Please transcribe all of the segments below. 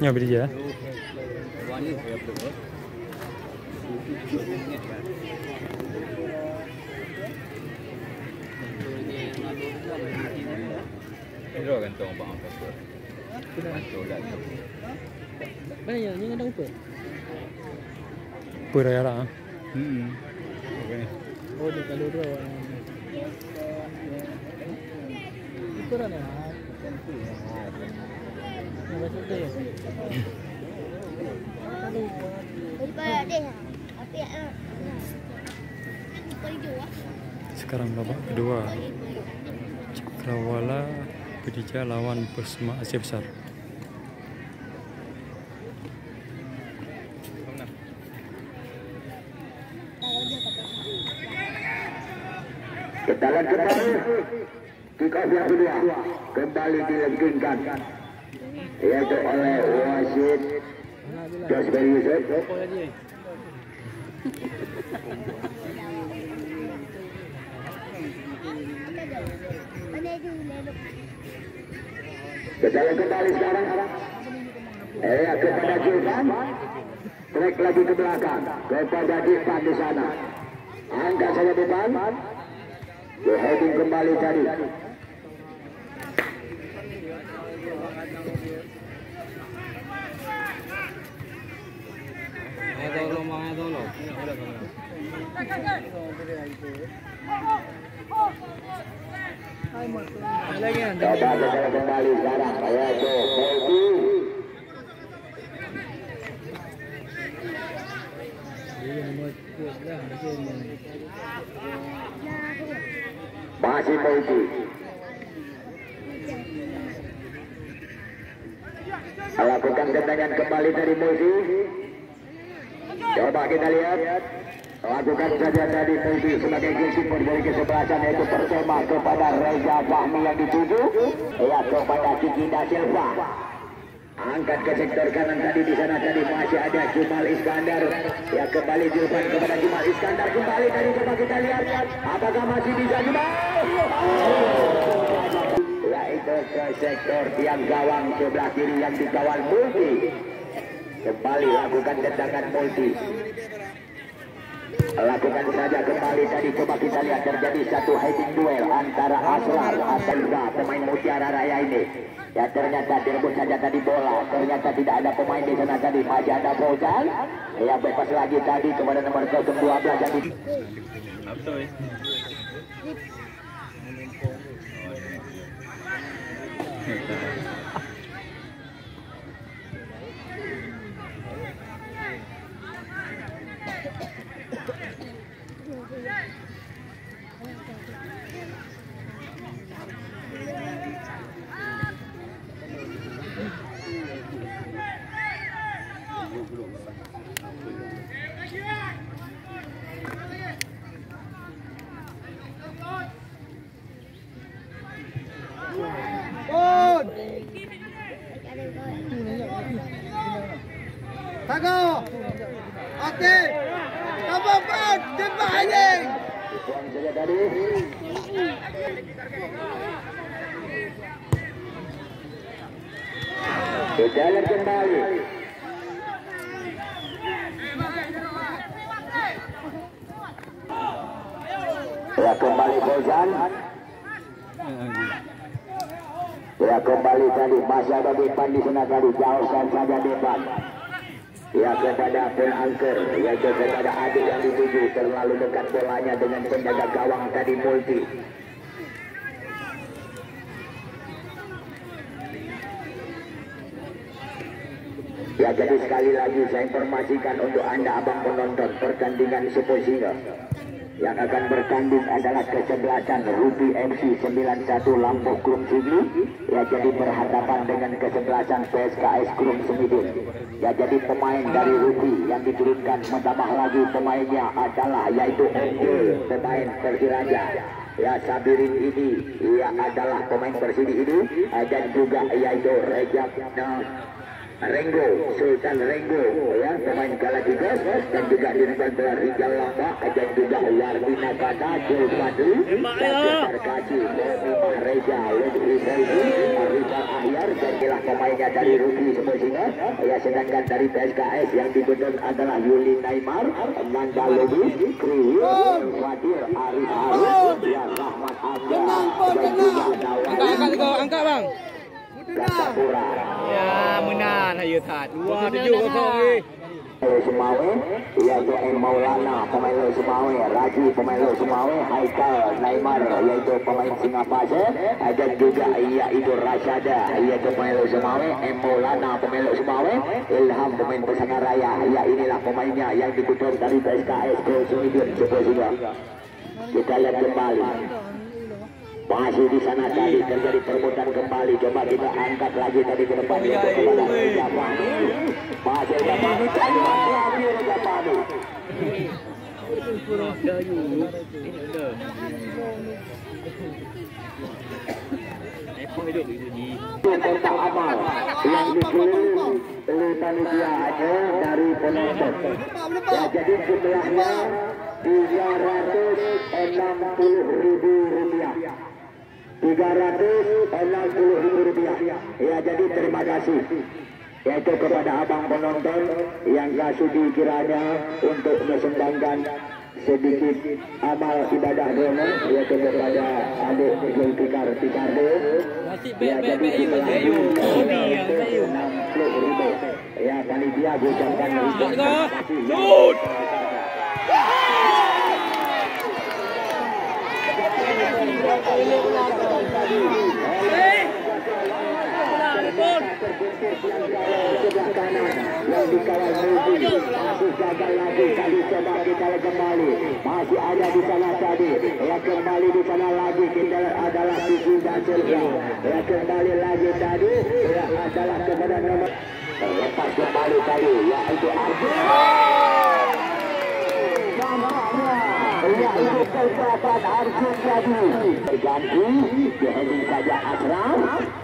Nyawa dia. Ini kan tong bang apa tu? Banyak ni ada apa? Pura ya lah. Okay. Oh di kalau dua. Pura ni. Macam tu. Sekarang babak kedua. Cakrawala Pedija lawan Persema Aceh Besar. Kita lanjut kembali kick off yang kedua kembali dilanjutkan yaitu oleh wasit Josberi Yusuf. Kita kembali sekarang kepada Julpan, trek lagi ke belakang kepada Julpan di sana. Angkat saja depan. Heading kembali tadi. Coba kembali sekarang. Yaitu Multi. Masih Multi. Lakukan tendangan kembali dari Multi. Coba kita lihat. Lakukan saja tadi Multi sebagai goalkeeper dari kesebelasan yaitu Persema kepada Reza Fahmi yang dituju. Ya kepada Kiki Da Silva. Angkat ke sektor kanan tadi di sana tadi masih ada Jumal Iskandar. Ya kembali Julpan kepada Jumal Iskandar kembali tadi coba kita lihat apakah masih bisa Jumal. Ya itu ke sektor tiang gawang sebelah kiri yang dikawal Multi. Kembali lakukan tendangan Multi. Lakukan saja kembali tadi coba kita lihat terjadi satu heading duel antara Aslar Asalza pemain Mutiara Raya ini. Ya ternyata direbut saja tadi bola. Ternyata tidak ada pemain di sana tadi. Masih ada Fauzan. Ya bebas lagi tadi kepada nomor 12 jadi. Tago. Oke. Apa pun cepat ini. Berjalan kembali. Ya kembali Fauzan. Ya kembali tadi masih ada depan di sana tadi jauhkan saja depan. Ya kepada Pun Angker, yaitu kepada adik yang dituju terlalu dekat bolanya dengan penjaga gawang tadi Multi. Ya jadi sekali lagi saya informasikan untuk anda abang penonton pertandingan Seposino. Yang akan bertanding adalah kesebelasan Ruby MC 91 Lampung Krum Sigli. Ya jadi berhadapan dengan kesebelasan PSKS Krum Semidin. Ya jadi pemain dari Ruby yang diturunkan menambah lagi pemainnya adalah yaitu Ongul, pemain Persiraja. Ya Sabirin ini ia adalah pemain Persidi ini dan juga yaitu Rejab Renggo, Sultan Renggo, ya, pemain Galatigas, dan juga di depan bola Rizal Lamba, dan juga Wardina Kata, Jul Fadli, Bajar Kaci, Mimah Reza, Lutfi Fauzi, Rizal Ahyar, dan inilah pemainnya dari Ruki Semosina, ya, sedangkan dari PSKS yang dibentuk adalah Yuli Naimar, Nanda Lubis, Kriwi, Fadil, Arif Harus, ya, Rahmat Abda, dan juga Dawali. Angkat bang. Kasapura. Ya, menan ayo tat. 2-7 Sumawe, yaitu M. Maulana, pemain Lo Sumawe, Raji, pemain Lo Sumawe, Haikal, Naimar, yaitu pemain Singapura, dan juga yaitu Rasyada, yaitu pemain Lo Sumawe, M. Maulana, pemain Lo Sumawe, Ilham, pemain Pesangaraya, ya inilah pemainnya yang dikutuk dari PSKS ke Sumidun, Seposida. Kita lihat kembali. Masih di sana tadi terjadi perebutan kembali. Coba kita angkat lagi tadi ke depan untuk kepada Reza Fahmi. Masih Reza Fahmi lagi Reza Fahmi. Tentang amal yang dipilih oleh panitia aja dari penonton. Ya, jadi jumlahnya 360.000 rupiah. 360.000 rupiah. Ya, jadi terima kasih yaitu kepada abang penonton yang gak sudi kiranya untuk mensumbangkan sedikit amal ibadah rono, yaitu kepada adik Zulfikar Picardo. Ya, jadi jumlahnya 60.000. Ya, panitia ucapkan terima kasih. Sebelah kanan yang dikawal Ruby masih gagal lagi. Tadi coba kita kembali, masih ada di sana tadi. Ya, kembali di sana lagi kita adalah Sisi dan Silva. Ya, kembali lagi tadi ya adalah kepada nomor lepas kembali tadi yaitu Arjun. Ya, itu kekuatan Arjun tadi terganti dihadiri saja Asram.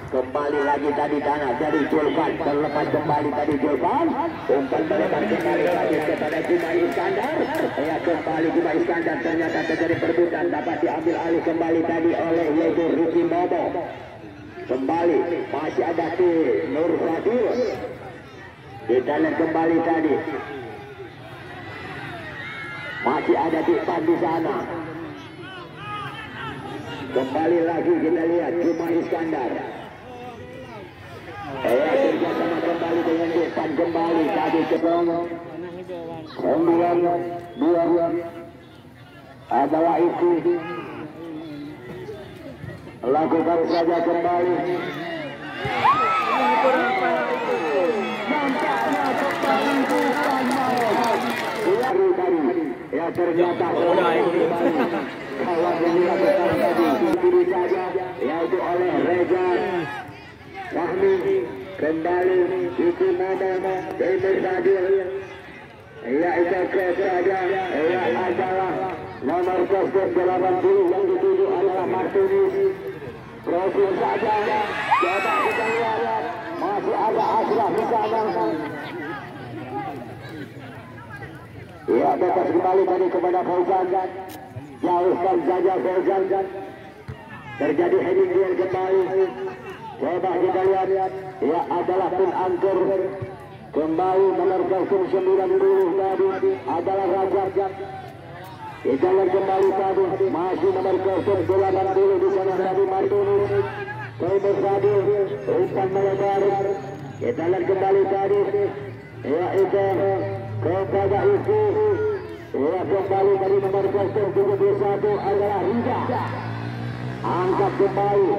Kembali lagi tadi tanah dari Julfan, terlepas kembali tadi Julfan, umpan melebar kembali lagi kepada Kuma Iskandar. Ya, kembali Kuma Iskandar ternyata terjadi perebutan, dapat diambil alih kembali tadi oleh yaitu Ricky Bobo. Kembali masih ada di Nur Fadil. Kita lihat kembali tadi masih ada di Pan di sana. Kembali lagi kita lihat Kuma Iskandar. Kerjasama kembali dengan Depan kembali tadi ke 9-2 adalah itu. Lakukan saja kembali. Nampaknya kembali bukan dari ya ternyata kalau dilakukan tadi diri saja yaitu oleh Reza Fahmi. Kembali itu nama Emir Fadil, yaitu kepada adalah nomor 80 yang dituju adalah Martinez. Profil saja, coba kita lihat masih ada Ashraf di sana. Ya, bebas kembali tadi kepada Fauzan, jauhkan saja Fauzan. Terjadi heading dia kembali. Coba kita lihat, ya adalah pin angker kembali nomor 90 tadi adalah Rajab. Kita lihat kembali tadi masih nomor 80 di sana tadi Martinez. Emir Fadil umpan melebar. Kita lihat kembali tadi ya itu kepada itu ya kembali dari nomor 71 adalah Riza. Angkat kembali.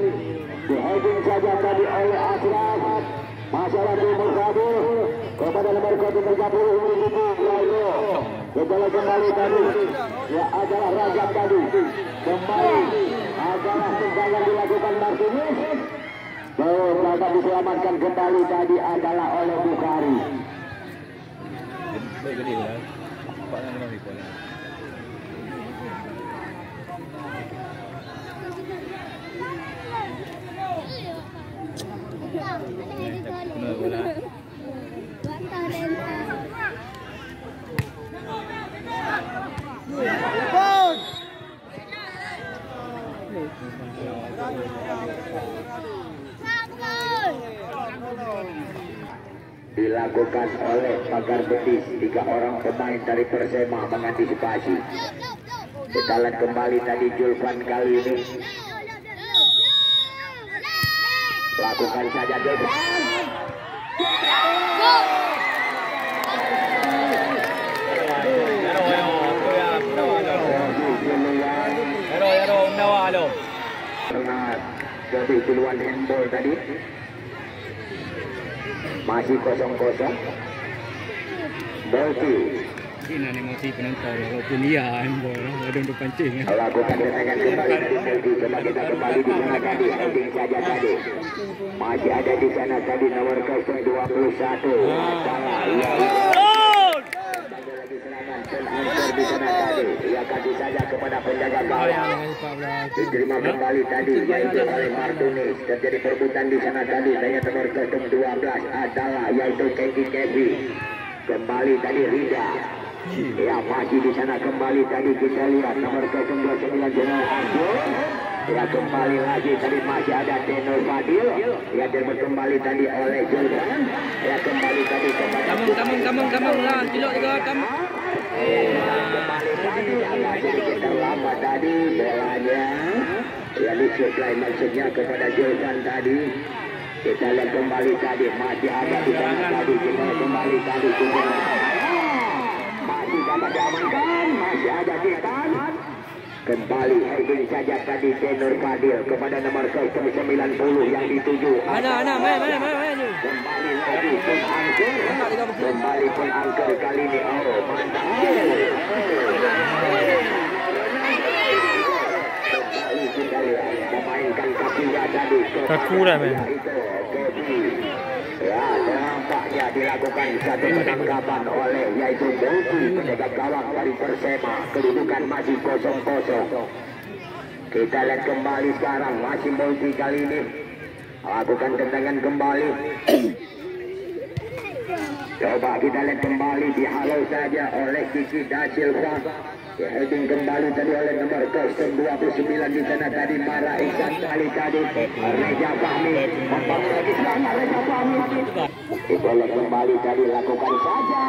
Dihading saja tadi oleh Ashraf. Masalah Timur Fadil kepada nomor 30 lalu. Kita kembali tadi ya adalah Rajab tadi. Kembali adalah tendangan dilakukan Martinez. Dapat diselamatkan kembali tadi adalah oleh Bukhari. Dilakukan oleh pagar betis. 3 orang pemain dari Persema mengantisipasi. Kita lihat kembali tadi Julvan kali ini. Lakukan saja Julvan. Jadi duluan handball tadi. Masih 0-0. Bolti Ini emosi penonton walaupun iya handball ada untuk pancing. lakukan tendangan kembali dari Bolti. Coba kita kembali di sana tadi. Heading saja tadi. Masih ada di sana tadi nomor 021. Salah. Lagi serangan Angker di sana tadi. Ia kasih saja kepada penjaga gawang. Diterima kembali tadi yaitu oleh Martinez. Terjadi perebutan di sana tadi. Saya nomor 012 adalah yaitu Kevi. Kembali tadi Rida. Ya masih di sana kembali tadi kita lihat nomor 029 Jenal Abdul. Ya kembali lagi tadi masih ada Tenor Fadil. Ya direbut kembali tadi oleh Julvan. Ya kembali tadi kepada Kamang lah, cilok juga kam. kembali tadi agak sedikit terlambat tadi bolanya. Ya disuplai maksudnya kepada Julvan tadi. Kita lihat kembali tadi masih ada di sana tadi. Kita kembali tadi masih dapat diamankan. Masih ada Titan. Kembali heading saja tadi Tenor Fadil kepada nomor 90 yang dituju. Mana, main. Kembali lagi pun Angker. Kembali pun Angker kali ini. Oh mantap. Kembali kita lihat memainkan kakinya tadi. Kakura men. Ya nampaknya dilakukan satu penangkapan oleh yaitu Bolti penjaga gawang dari Persema. Kedudukan masih 0-0. Kita lihat kembali sekarang masih Bolti kali ini lakukan tendangan kembali. Coba kita lihat kembali dihalau saja oleh Kiki Da Silva. Heading kembali tadi oleh nomor 029 di sana tadi Mara Iksan kali tadi Reja Fahmi membangun lagi serangan Reja Fahmi. Diboleh kembali tadi lakukan saja.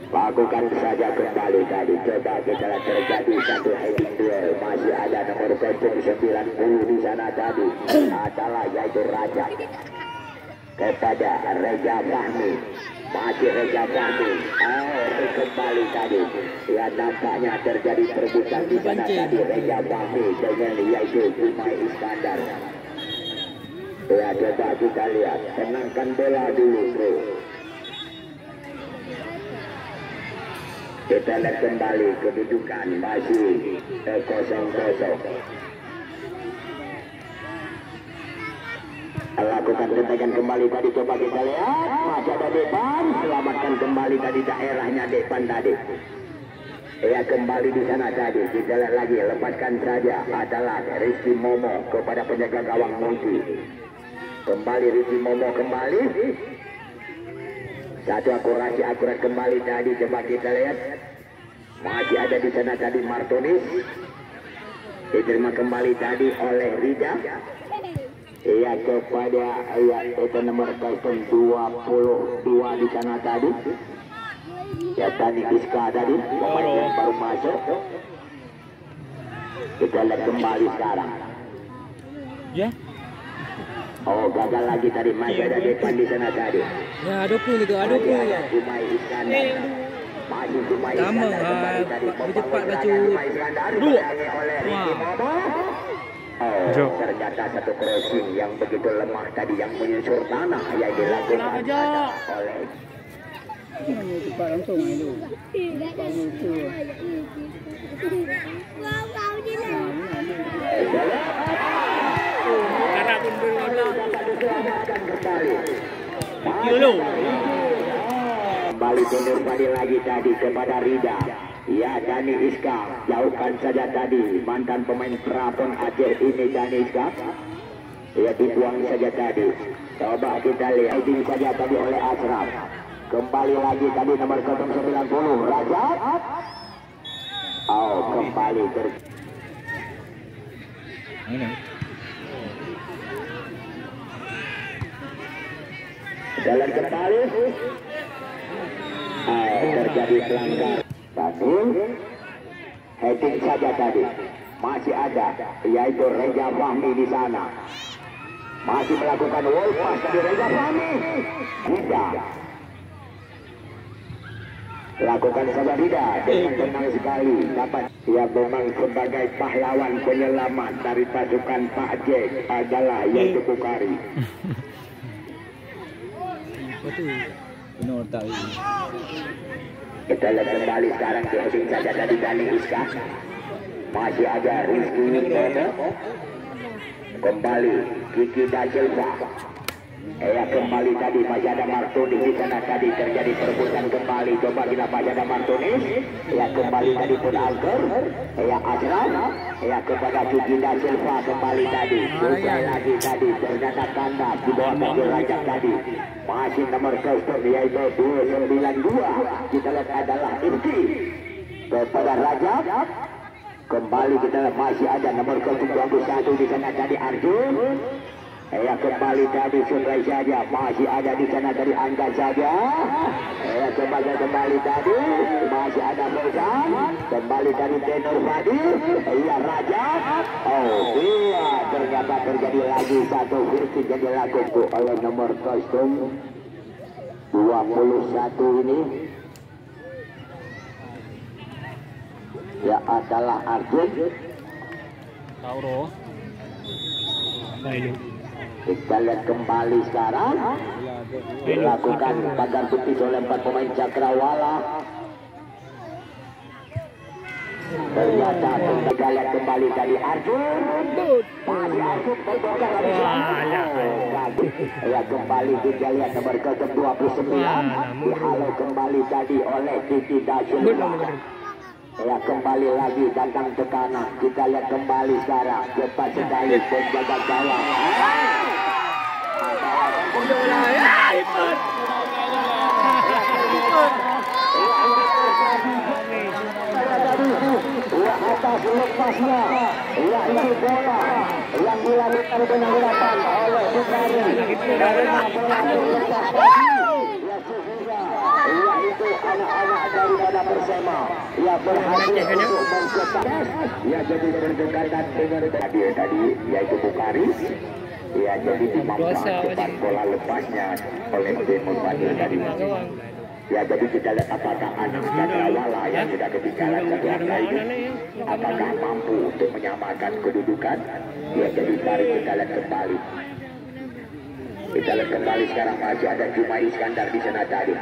Lakukan saja kembali tadi. Coba kita lihat terjadi satu heading duel. Masih ada nomor 90 di sana tadi. Adalah yaitu Raja kepada Reja Fahmi. Masih Reja Fahmi. Kembali tadi. Ya nampaknya terjadi perebutan di sana tadi. Reja Fahmi dengan yaitu Umay Iskandar. Ya coba kita lihat. Tenangkan bola dulu bro. Kita lihat kembali kedudukan masih 0-0. Lakukan tendangan kembali tadi. Coba kita lihat masih ada Depan. Selamatkan kembali tadi daerahnya Depan tadi. Ya kembali di sana tadi. Kita lihat lagi lepaskan saja adalah Rizky Momo kepada penjaga gawang Multi. Kembali Rizky Momo kembali. Satu akurasi akurat kembali tadi. Coba kita lihat masih ada di sana tadi Martinez. Diterima kembali tadi oleh Rida. Iya kepada itu nomor 022 di sana tadi. Ya Tani Iska tadi pemain yang baru masuk. Kita lihat kembali sekarang. Ya. Oh gagal lagi tadi masih ada Depan di sana tadi. Ya adukun itu adukun. Umay Iskandar. Masih Umay Tambah Iskandar tadi. cepat baju. Dua. Oleh Ricky Momo. Oh, Jo. ternyata satu crossing yang begitu lemah tadi yang menyusur tanah yang dilakukan oleh Cepat langsung itu. Karena pun kembali. Kembali Tenor Fadil lagi tadi kepada Rida. Ya Dani Iska jauhkan saja tadi mantan pemain Prapon Aceh ini Dani Iska. Ya dibuang saja tadi. Coba kita lihat ini saja tadi oleh Ashraf. Kembali lagi tadi nomor 090 Rajab. Oh, kembali jalan kembali. Terjadi pelanggar. Tadi heading saja tadi. Masih ada, yaitu Reza Fahmi di sana. Masih melakukan wall pass dari Reza Fahmi. Tidak. Lakukan saja tidak dengan tenang sekali. Dapat ya memang sebagai pahlawan penyelamat dari pasukan Pak Jack adalah yaitu Bukhari. Kita lihat kembali sekarang di heading saja dari Dani Iska. Masih ada Rizky Widodo. Kembali Kiki Dajelva. Kembali tadi masih ada Martunis di sana tadi terjadi perebutan kembali. Coba kita masih ada Martunis. Kembali tadi pun Angker. Ashraf. Kepada Kiki Dajelva kembali tadi. Selesai lagi tadi ternyata kanda di bawah kaki Rajab tadi. Masih nomor custom yaitu 292. Kita lihat adalah Irki kepada Rajab. Kembali kita masih ada nomor 21 di sana tadi Arjun. Kembali tadi Sungai saja masih ada di sana tadi Angga saja. Kembali tadi masih ada Fauzan. Kembali tadi Tenor Fadil. Rajab. Oh iya, ternyata terjadi lagi satu versi jadi laku oleh nomor kostum 21 ini. Ya adalah Arjun. Tauro. Kita lihat kembali sekarang dilakukan pagar putih oleh 4 pemain Cakrawala. Ternyata kita lihat kembali tadi Arjun. Masih Arjun terbongkar lagi. Kembali kita lihat nomor 29 dihalau kembali tadi oleh Kiki Dajelva. Kembali lagi datang ke kanan. Kita lihat kembali sekarang cepat sekali penjaga gawang. Atas lepasnya ini bola yang dilakukan penanggapan oleh Bukhari. Yaitu anak-anak daripada Persema yang berhasil untuk mencetak. Jadi berdekatan dengan tadi yaitu Bukhari. Jadi dimanfaatkan bola lepasnya oleh Demon Fadil tadi. Jadi kita lihat apakah anak Cakrawala yang sudah ketinggalan satu angka ini apakah mampu untuk menyamakan kedudukan. Jadi tarik kita lihat kembali. Kita lihat kembali sekarang masih ada Juma Iskandar di sana tadi.